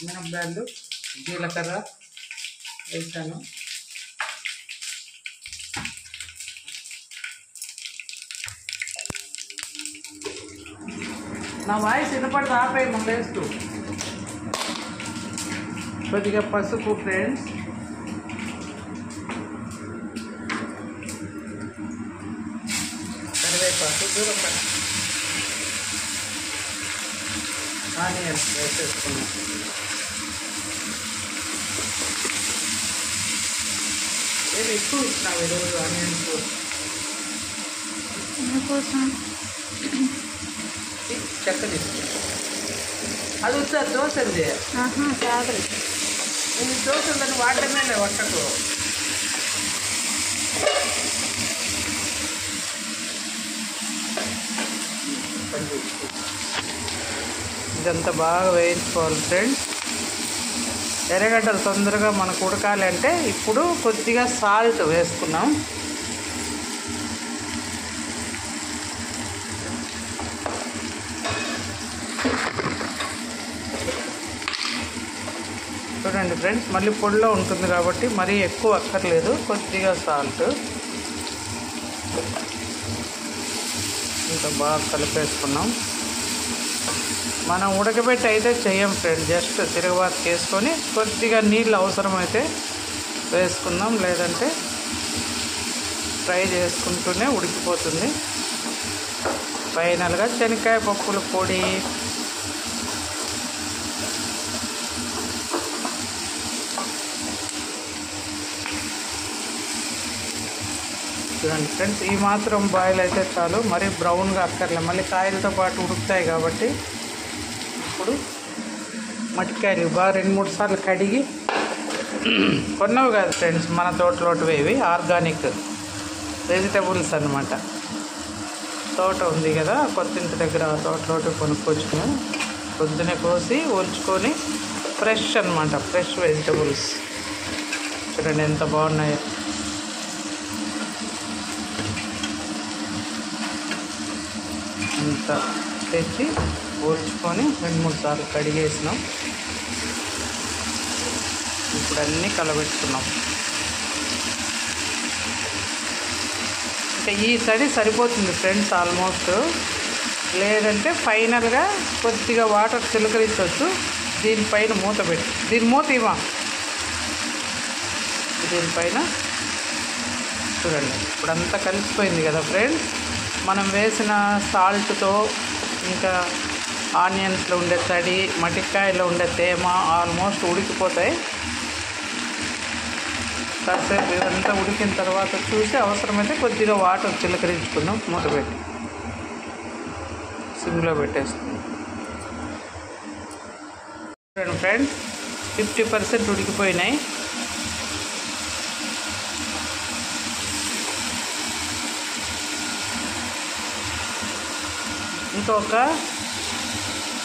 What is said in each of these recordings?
మినపగాళ్ళు జీలకర్ర వేసాను. నా వాయిస్ వినపడితే ఆపే వేస్తూ. కొద్దిగా పసుపు ఫ్రెండ్స్, కరివేపాకు, దూరం ఆనియన్స్ వేసేసుకున్నాం. ఏమి ఎక్కువ ఇచ్చినావు ఈరోజు ఆనియన్స్? చక్కని అది వచ్చా దోశండి కాదు, నేను దోశలని వాడటమే లే వంటకు. ఇదంతా బాగా వేయించుకోవాలి ఫ్రెండ్స్. ఎర్రగడ్డలు తొందరగా మనకు ఉడకాలి అంటే ఇప్పుడు కొద్దిగా సాల్ట్ వేసుకున్నాం. చూడండి ఫ్రెండ్స్, మళ్ళీ పొడిలో ఉంటుంది కాబట్టి మరీ ఎక్కువ అక్కర్లేదు, కొద్దిగా సాల్ట్. ఇంకా బాగా కలిపేసుకున్నాం. మనం ఉడకబెట్టి అయితే చెయ్యం ఫ్రెండ్, జస్ట్ తిరగబాతు వేసుకొని కొద్దిగా నీళ్ళు అవసరమైతే వేసుకున్నాం, లేదంటే ఫ్రై చేసుకుంటూనే ఉడికిపోతుంది. ఫైనల్గా శనక్కాయ పప్పుల పొడి, చూడండి ఫ్రెండ్స్, ఈ మాత్రం బాయిల్ అయితే చాలు, మరీ బ్రౌన్గా అక్కర్లే. మళ్ళీ కాయలతో పాటు ఉడుకుతాయి కాబట్టి ఇప్పుడు మట్టికాయలు బాగా 2-3 సార్లు కడిగి, కొన్నవి కాదు ఫ్రెండ్స్, మన తోటలోటివి, ఇవి ఆర్గానిక్ వెజిటబుల్స్ అన్నమాట. తోట ఉంది కదా కొత్తింటి దగ్గర, ఆ తోటలోటి కొనుక్కొచ్చుకుని పొద్దునే కోసి ఒలుచుకొని ఫ్రెష్ అన్నమాట, ఫ్రెష్ వెజిటబుల్స్. చూడండి ఎంత బాగున్నాయో. అంత తెచ్చి ఓల్చుకొని 2-3 సార్లు కడిగేసినాం. ఇప్పుడు అన్నీ కలబెట్టుకున్నాం. ఇంకా ఈ తడి సరిపోతుంది ఫ్రెండ్స్ ఆల్మోస్ట్, లేదంటే ఫైనల్గా కొద్దిగా వాటర్ చిలకరించవచ్చు. దీనిపైన మూత పెట్టి, దీని మూత ఇవ్వ, దీనిపైన చూడండి. ఇప్పుడు అంతా కలిసిపోయింది కదా ఫ్రెండ్స్. మనం వేసిన సాల్ట్తో, ఇంకా ఆనియన్స్లో ఉండే తడి, మటికాయలో ఉండే తేమ ఆల్మోస్ట్ ఉడికిపోతాయి. కాసేపు ఇదంతా ఉడికిన తర్వాత చూసి అవసరమైతే కొద్దిగా వాటర్ చిలకరించుకుందాం. మూత పెట్టి సిమ్లో పెట్టేస్తుంది. చూడండి ఫ్రెండ్స్, 50% ఉడికిపోయినాయి. ఇంకొక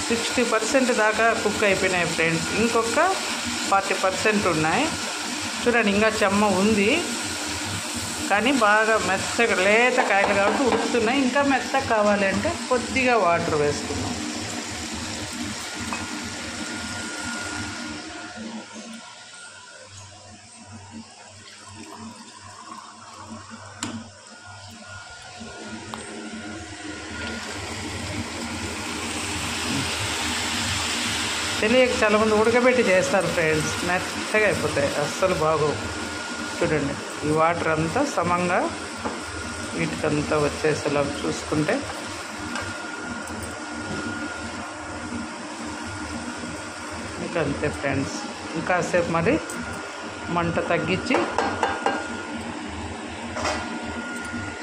60% దాకా కుక్ అయిపోయినాయి ఫ్రెండ్స్. ఇంకొక 40% ఉన్నాయి. చూడండి, ఇంకా చెమ్మ ఉంది, కానీ బాగా మెత్తగా లేత కాయలు కాబట్టి ఉడుకుతున్నాయి. ఇంకా మెత్తగా కావాలి అంటే కొద్దిగా వాటర్ వేసుకున్నాం. తెలియక చాలామంది ఉడకబెట్టి చేస్తారు ఫ్రెండ్స్, మెత్తగా అయిపోతాయి, అస్సలు బాగోవు. చూడండి, ఈ వాటర్ అంతా సమంగా వీటికంతా వచ్చేసేలా చూసుకుంటే ఇంకా అంతే ఫ్రెండ్స్. ఇంకాసేపు మరి మంట తగ్గించి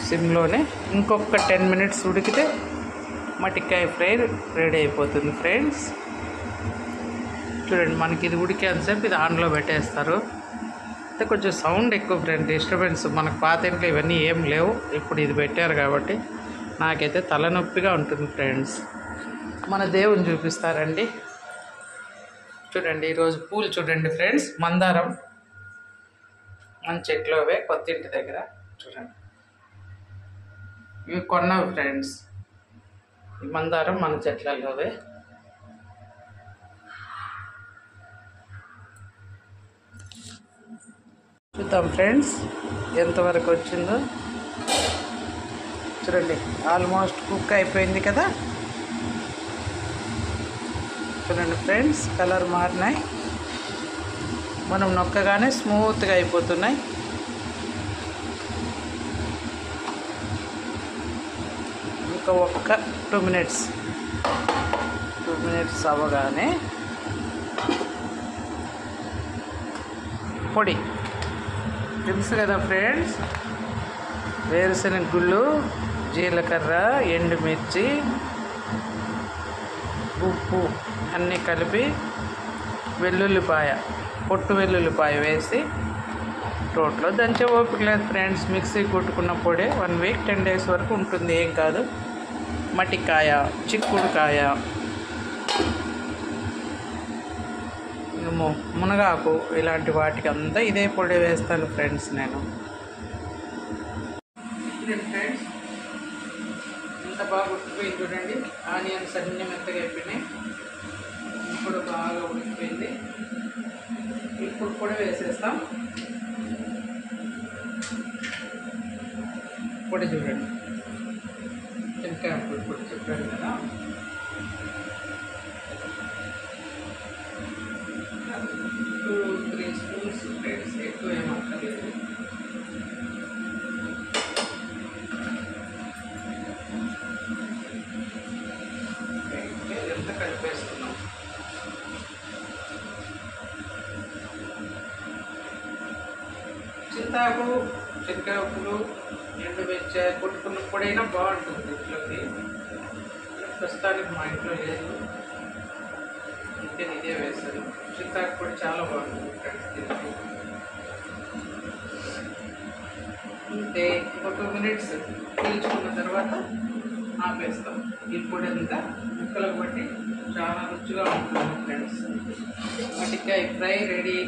సిమ్లోనే ఇంకొక 10 minutes ఉడికితే మట్టికాయ ఫ్రై రెడీ అయిపోతుంది ఫ్రెండ్స్. చూడండి, మనకి ఇది ఉడికేంతసేపు ఇది ఆన్లో పెట్టేస్తారు. అయితే కొంచెం సౌండ్ ఎక్కువ ఫ్రెండ్, డిస్టర్బెన్స్. మనకు పాత ఇంట్లో ఇవన్నీ ఏం లేవు, ఇప్పుడు ఇది పెట్టారు కాబట్టి నాకైతే తలనొప్పిగా ఉంటుంది ఫ్రెండ్స్. మన దేవుని చూపిస్తారండి. చూడండి, ఈరోజు పూలు చూడండి ఫ్రెండ్స్, మందారం మన చెట్లోవే, కొత్తింటి దగ్గర. చూడండి, ఇవి కొన్నవి ఫ్రెండ్స్. ఈ మందారం మన చెట్లలోవే. చూద్దాం ఫ్రెండ్స్ ఎంతవరకు వచ్చిందో. చూడండి ఆల్మోస్ట్ కుక్ అయిపోయింది కదా. చూడండి ఫ్రెండ్స్ కలర్ మారినాయి, మనం నొక్కగానే స్మూత్గా అయిపోతున్నాయి. ఇంకా ఒక్క 2 మినిట్స్ అవ్వగానే పొడి తెలుసు కదా ఫ్రెండ్స్, వేరుశనగ గుళ్ళు, జీలకర్ర, ఎండుమిర్చి, ఉప్పు అన్నీ కలిపి వెల్లుల్లిపాయ, పొట్టు వెల్లుల్లిపాయ వేసి రోట్లో దంచే ఓపిక లేదు ఫ్రెండ్స్. మిక్సీ కొట్టుకున్న పొడి 1 వీక్ 10 డేస్ వరకు ఉంటుంది, ఏం కాదు. మటికాయ, చిక్కుడుకాయ, మునగాకు ఇలాంటి వాటికి అంతా ఇదే పొడి వేస్తాను ఫ్రెండ్స్ నేను. ఫ్రెండ్స్ ఎంత బాగా ఉడికిపోయింది చూడండి. ఆనియన్స్ అన్నీ మెత్తగా అయిపోయినాయి, ఇప్పుడు బాగా ఉడికిపోయింది. ఇప్పుడు పొడి వేసేస్తాం. పొడి చూడండి, శనక్కాయ పొడి చెప్పాడు కదా, 2-3 స్పూన్స్ ఫ్రెండ్స్, ఎక్కువ ఏమక్కర్లేదు. ఎంత కలిపేసుకున్నాం. చింతాకు, శనగపప్పులు, ఎండుమిర్చి కొట్టుకున్న పొడైనా బాగుంటుంది ఇంట్లోకి. ప్రస్తుతానికి మా ఇంట్లో లేదు, ఇదే వేస్తాను. చింతాకు పొడి చాలా బాగుంటుంది ఫ్రెండ్స్ దీనికి. అంటే ఒక 2 మినిట్స్ పీల్చుకున్న తర్వాత ఆపేస్తాం. ఈ పొడి అంతా ముక్కలకు బట్టి చాలా రుచిగా ఉంటుంది ఫ్రెండ్స్. మటికాయ fry ready.